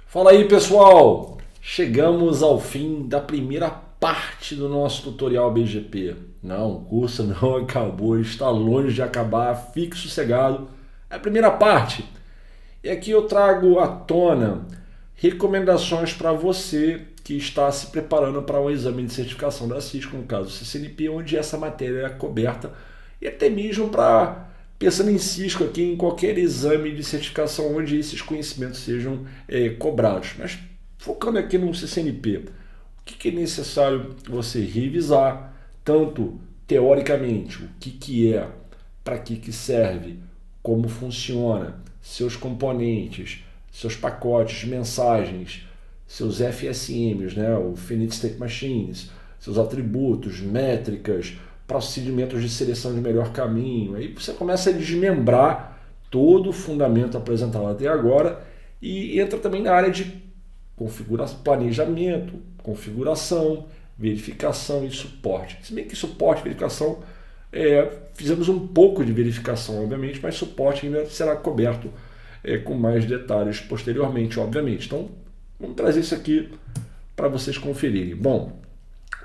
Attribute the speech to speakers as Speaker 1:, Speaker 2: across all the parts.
Speaker 1: Fala aí, pessoal! Chegamos ao fim da primeira parte do nosso tutorial BGP. Não, o curso não acabou, está longe de acabar, fique sossegado. É a primeira parte. E aqui eu trago à tona recomendações para você que está se preparando para um exame de certificação da Cisco, no caso CCNP, onde essa matéria é coberta, e até mesmo para, pensando em Cisco aqui, em qualquer exame de certificação onde esses conhecimentos sejam cobrados. Mas focando aqui no CCNP, o que é necessário você revisar, tanto teoricamente, o que é, para que serve, como funciona, seus componentes, seus pacotes, mensagens, seus FSMs, né, o Finite State Machines, seus atributos, métricas, procedimentos de seleção de melhor caminho. Aí você começa a desmembrar todo o fundamento apresentado até agora e entra também na área de configuração, planejamento, configuração, verificação e suporte. Se bem que suporte e verificação, fizemos um pouco de verificação, obviamente, mas suporte ainda será coberto com mais detalhes posteriormente, obviamente. Então, vamos trazer isso aqui para vocês conferirem. Bom,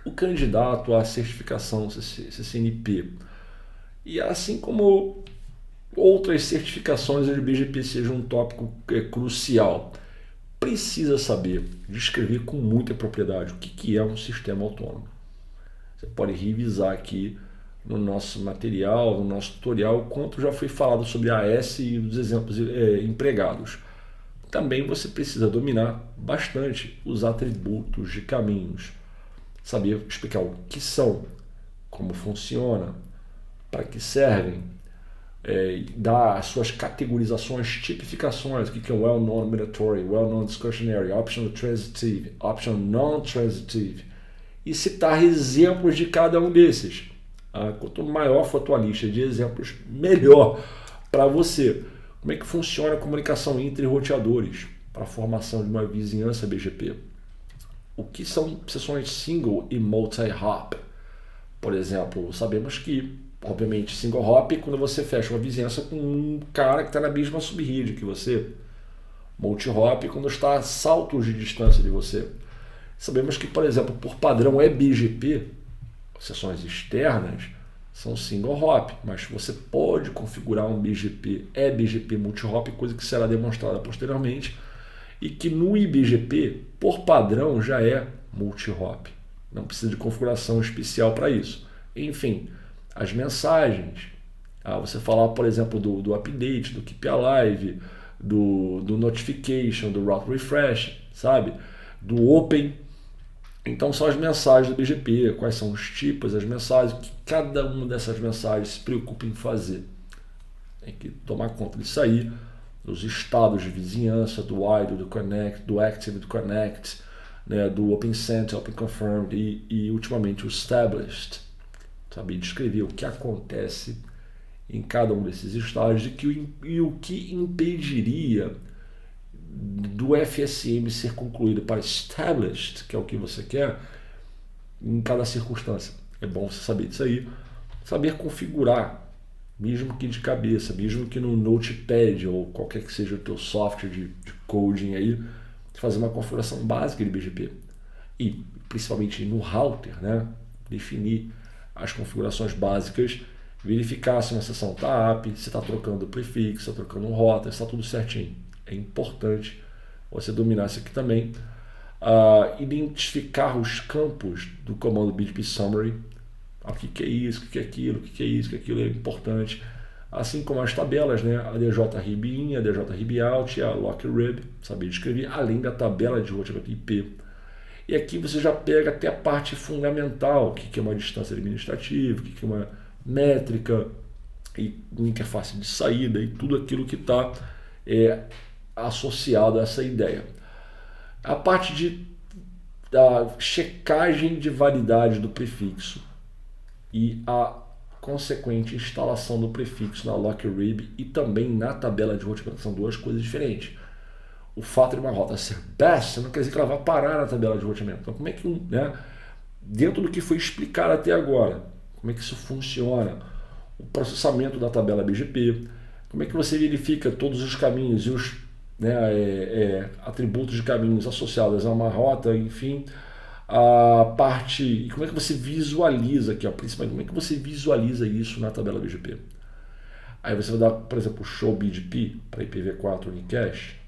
Speaker 1: o candidato à certificação CCNP, e assim como outras certificações onde o BGP seja um tópico crucial, precisa saber descrever com muita propriedade o que é um sistema autônomo. Você pode revisar aqui no nosso material, no nosso tutorial, o quanto já foi falado sobre a AS e os exemplos empregados. Também você precisa dominar bastante os atributos de caminhos, saber explicar o que são, como funciona, para que servem, dar as suas categorizações, tipificações, o que é well-known mandatory, well-known discretionary, optional transitive, optional non-transitive, e citar exemplos de cada um desses. Quanto maior for a tua lista de exemplos, melhor para você. Como é que funciona a comunicação entre roteadores para a formação de uma vizinhança BGP? O que são sessões single e multi-hop? Por exemplo, sabemos que, obviamente, single hop é quando você fecha uma vizinhança com um cara que está na mesma subrede que você. Multi-hop é quando está a saltos de distância de você. Sabemos que, por exemplo, por padrão BGP, sessões externas são single hop, mas você pode configurar um BGP multi-hop, coisa que será demonstrada posteriormente, e que no IBGP, por padrão, já é multi-hop. Não precisa de configuração especial para isso. Enfim, as mensagens. Você falar, por exemplo, do update, do keep alive, do notification, do route refresh, sabe? Do open. Então são as mensagens do BGP, quais são os tipos, as mensagens, o que cada uma dessas mensagens se preocupa em fazer. Tem que tomar conta disso aí, dos estados de vizinhança, do idle, do connect, do active, do connect, né, do open sent, open confirmed e ultimamente o established. Saber descrever o que acontece em cada um desses estágios e o que impediria do FSM ser concluído para established, que é o que você quer, em cada circunstância. É bom você saber disso aí, saber configurar, mesmo que de cabeça, mesmo que no Notepad ou qualquer que seja o teu software de coding aí, fazer uma configuração básica de BGP. E, principalmente no router, né, definir as configurações básicas, verificar se uma sessão está AP, se está trocando o prefixo, está trocando um rota, se está tudo certinho. É importante você dominar isso aqui também. Identificar os campos do comando BGP Summary. O que é isso, o que é aquilo, o que é isso, o que é aquilo é importante. Assim como as tabelas, né? A DJ-RIB-IN, a DJ-RIB-OUT e a LockRib, saber escrever, além da tabela de roteamento IP. E aqui você já pega até a parte fundamental, o que é uma distância administrativa, o que é uma métrica, e uma interface de saída, e tudo aquilo que está associado a essa ideia. A parte da checagem de validade do prefixo e a consequente instalação do prefixo na LockRib e também na tabela de roteamento são duas coisas diferentes. O fato de uma rota ser best não quer dizer que ela vai parar na tabela de roteamento. Então, como é que, dentro do que foi explicado até agora, como é que isso funciona? O processamento da tabela BGP, como é que você verifica todos os caminhos né, atributos de caminhos associados a uma rota, enfim, a parte, e como é que você visualiza aqui, ó, principalmente como é que você visualiza isso na tabela BGP. Aí você vai dar, por exemplo, show BGP para IPv4 Unicast,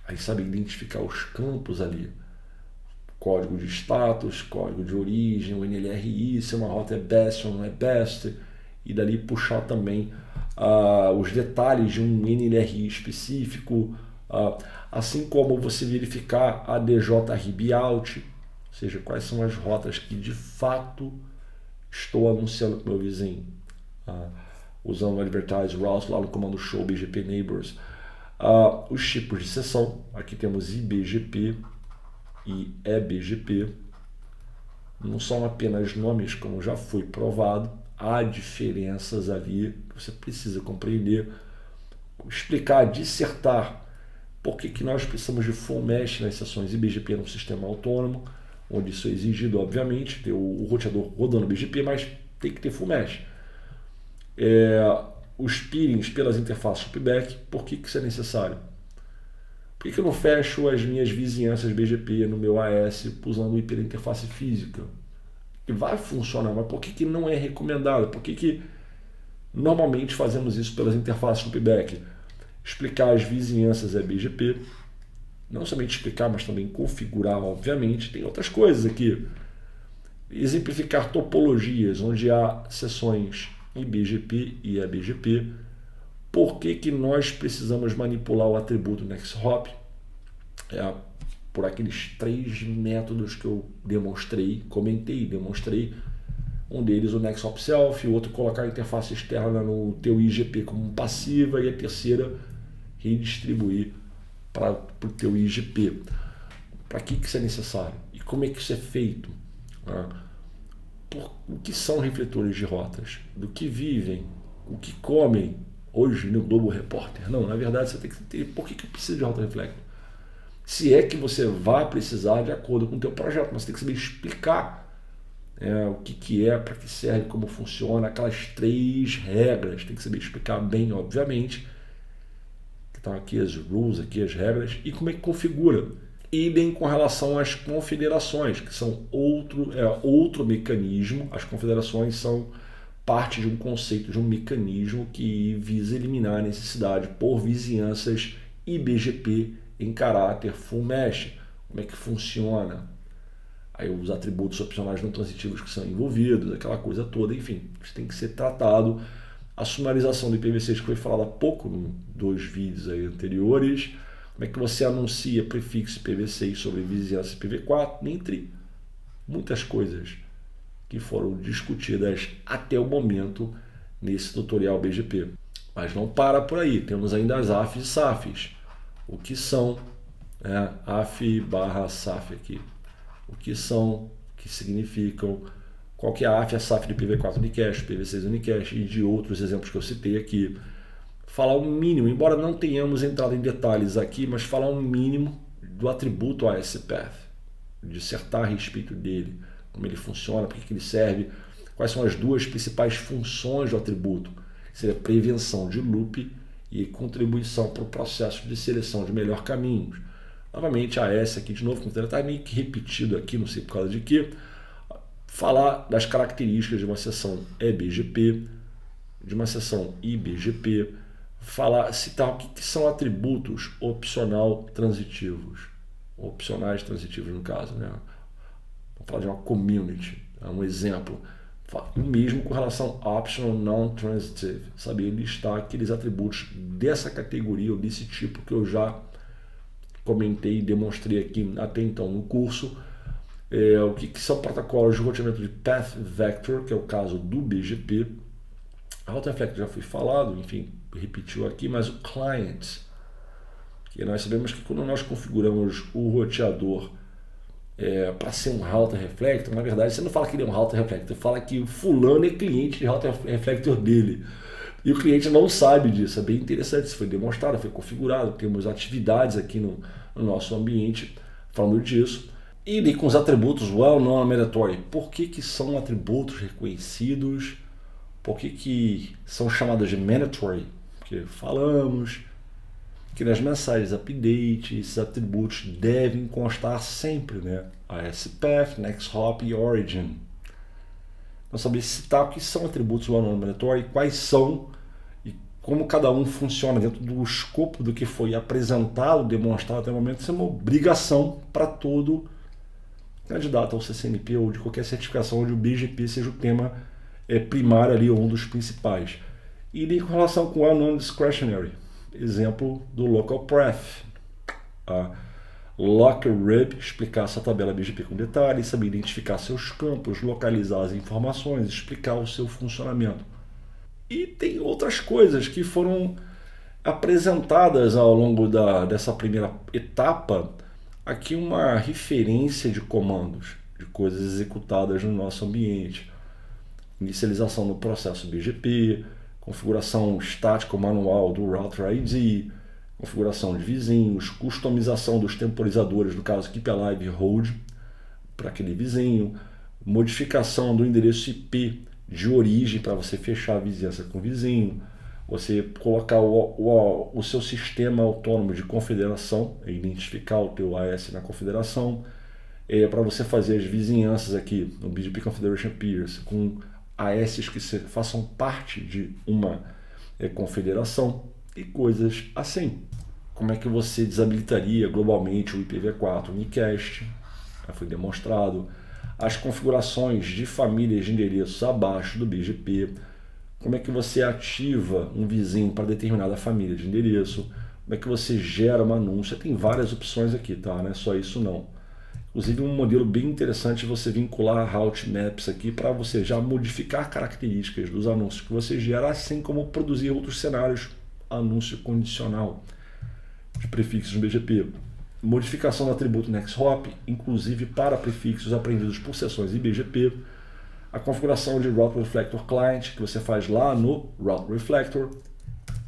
Speaker 1: aí sabe identificar os campos ali, código de status, código de origem, o NLRI, se uma rota é best ou não é best, e dali puxar também os detalhes de um NLRI específico, assim como você verificar a DJ RIB-out, ou seja, quais são as rotas que de fato estou anunciando para o meu vizinho, usando o advertise routes lá no comando show BGP neighbors. Os tipos de sessão, aqui temos IBGP e EBGP, não são apenas nomes, como já foi provado, há diferenças ali que você precisa compreender, explicar, dissertar por que nós precisamos de full mesh nas sessões IBGP num sistema autônomo, onde isso é exigido, obviamente, ter o roteador rodando BGP, mas tem que ter full mesh. Os peerings pelas interfaces loopback, por que isso é necessário? Por que eu não fecho as minhas vizinhanças BGP no meu AS usando o IP da interface física? Que vai funcionar, mas por que não é recomendado? Por que normalmente fazemos isso pelas interfaces loopback? Explicar as vizinhanças é BGP, não somente explicar, mas também configurar, obviamente. Tem outras coisas aqui. Exemplificar topologias, onde há sessões IBGP e EBGP. Por que nós precisamos manipular o atributo NextHop? Por aqueles 3 métodos que eu demonstrei, comentei, demonstrei. Um deles o NextHop Self, o outro colocar a interface externa no teu IGP como passiva e a terceira redistribuir para o teu IGP. Para que isso é necessário? E como é que isso é feito? O que são refletores de rotas? Do que vivem? O que comem? Hoje no Globo Repórter. Não, na verdade você tem que ter por que eu preciso de rota reflector. Se é que você vai precisar de acordo com o teu projeto, mas você tem que saber explicar o que é, para que serve, como funciona, aquelas 3 regras, tem que saber explicar bem, obviamente. Então aqui as rules, aqui as regras, e como é que configura. Idem com relação às confederações, que são outro mecanismo. As confederações são parte de um conceito, de um mecanismo que visa eliminar a necessidade por vizinhanças IBGP em caráter full mesh. Como é que funciona? Aí os atributos opcionais não transitivos que são envolvidos, aquela coisa toda, enfim, isso tem que ser tratado. A sumarização do IPv6 que foi falada há pouco, em 2 vídeos aí anteriores. Como é que você anuncia prefixo IPv6 sobre vizinhança IPv4, entre muitas coisas que foram discutidas até o momento nesse tutorial BGP. Mas não para por aí, temos ainda as AFs e SAFs. O que são AF/SAF aqui? O que são, o que significam, qual que é a AF e a SAF de IPv4 Unicast, IPv6 Unicast e de outros exemplos que eu citei aqui. Falar um mínimo, embora não tenhamos entrado em detalhes aqui, mas falar um mínimo do atributo ASPath, dissertar a respeito dele, como ele funciona, para que ele serve, quais são as 2 principais funções do atributo, que seria prevenção de loop e contribuição para o processo de seleção de melhor caminhos. Novamente, AS aqui de novo, como está meio que repetido aqui, não sei por causa de quê. Falar das características de uma sessão EBGP, de uma sessão IBGP, citar o que são atributos opcionais transitivos no caso, né? Vamos falar de uma community, um exemplo. O mesmo com relação a optional non-transitive, saber listar aqueles atributos dessa categoria ou desse tipo que eu já comentei e demonstrei aqui até então no curso. O que são protocolos de roteamento de Path Vector, que é o caso do BGP. A Router Reflector já foi falado, enfim, repetiu aqui, mas o client, que nós sabemos que quando nós configuramos o roteador para ser um Router Reflector, na verdade você não fala que ele é um Router Reflector, você fala que o fulano é cliente de Router Reflector dele. E o cliente não sabe disso, é bem interessante, isso foi demonstrado, foi configurado, temos atividades aqui no nosso ambiente falando disso. E com os atributos well-known mandatory, por que são atributos reconhecidos? Por que são chamados de mandatory? porque falamos que nas mensagens update, esses atributos devem constar sempre, né? ASPath, NextHop e Origin. Nós sabemos citar o que são atributos do Anônimo Aleatório e quais são e como cada um funciona dentro do escopo do que foi apresentado, demonstrado até o momento. Isso é uma obrigação para todo candidato ao CCNP ou de qualquer certificação onde o BGP seja o tema primário ali, ou um dos principais. E com relação com o Non-Discretionary, exemplo do Local Path. LocRib, explicar essa tabela BGP com detalhes, saber identificar seus campos, localizar as informações, explicar o seu funcionamento. E tem outras coisas que foram apresentadas ao longo dessa primeira etapa. Aqui uma referência de comandos, de coisas executadas no nosso ambiente. Inicialização do processo BGP, configuração estática manual do Router ID, configuração de vizinhos, customização dos temporizadores, no caso Keep Alive Hold, para aquele vizinho, modificação do endereço IP de origem para você fechar a vizinhança com o vizinho, você colocar o seu sistema autônomo de confederação, identificar o teu AS na confederação, para você fazer as vizinhanças aqui no BGP Confederation Peers com AS que façam parte de uma confederação e coisas assim. Como é que você desabilitaria globalmente o IPv4 unicast? Já foi demonstrado. As configurações de famílias de endereços abaixo do BGP. Como é que você ativa um vizinho para determinada família de endereço? Como é que você gera uma anúncio? Tem várias opções aqui, tá? Não é só isso não. Inclusive um modelo bem interessante é você vincular route maps aqui para você já modificar características dos anúncios que você gera, assim como produzir outros cenários, anúncio condicional de prefixos no BGP. Modificação do atributo NextHop, inclusive para prefixos aprendidos por sessões IBGP. A configuração de Route Reflector Client, que você faz lá no Route Reflector.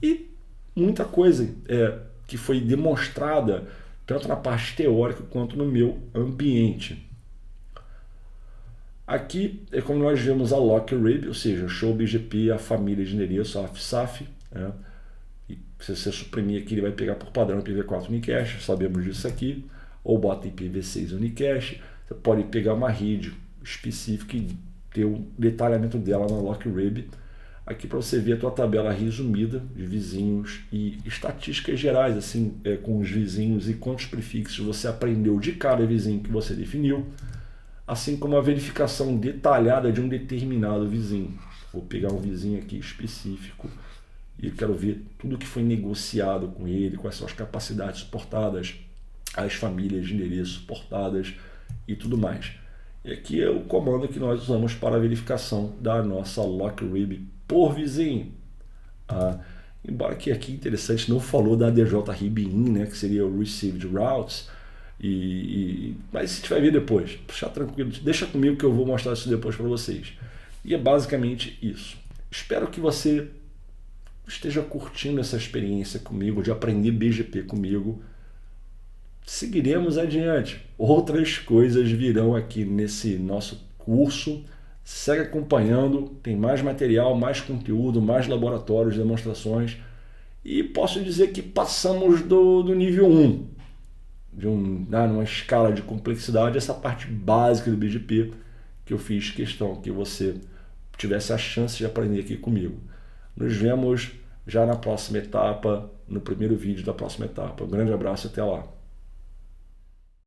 Speaker 1: E muita coisa que foi demonstrada tanto na parte teórica quanto no meu ambiente. Aqui é como nós vemos a LocRib, ou seja, show BGP, a família de endereço, a FSAF. E se você suprimir aqui, ele vai pegar por padrão IPv4 unicast, sabemos disso aqui, ou bota IPv6 unicast. Você pode pegar uma rede específica e ter o detalhamento dela na LocRib. Aqui para você ver a tua tabela resumida de vizinhos e estatísticas gerais, assim, com os vizinhos e quantos prefixos você aprendeu de cada vizinho que você definiu, assim como a verificação detalhada de um determinado vizinho. Vou pegar um vizinho aqui específico e eu quero ver tudo que foi negociado com ele, quais são as capacidades suportadas, as famílias de endereço suportadas e tudo mais. E aqui é o comando que nós usamos para a verificação da nossa LocRib por vizinho. Embora que aqui interessante, não falou da ADJ-RIB-IN, né, que seria o Received Routes, mas a gente vai ver depois. Puxa, tranquilo, deixa comigo que eu vou mostrar isso depois para vocês. E é basicamente isso. Espero que você esteja curtindo essa experiência comigo, de aprender BGP comigo. Seguiremos adiante. Outras coisas virão aqui nesse nosso curso. Segue acompanhando, tem mais material, mais conteúdo, mais laboratórios, demonstrações. E posso dizer que passamos do nível 1, numa escala de complexidade, essa parte básica do BGP, que eu fiz questão que você tivesse a chance de aprender aqui comigo. Nos vemos já na próxima etapa, no primeiro vídeo da próxima etapa. Um grande abraço e até lá.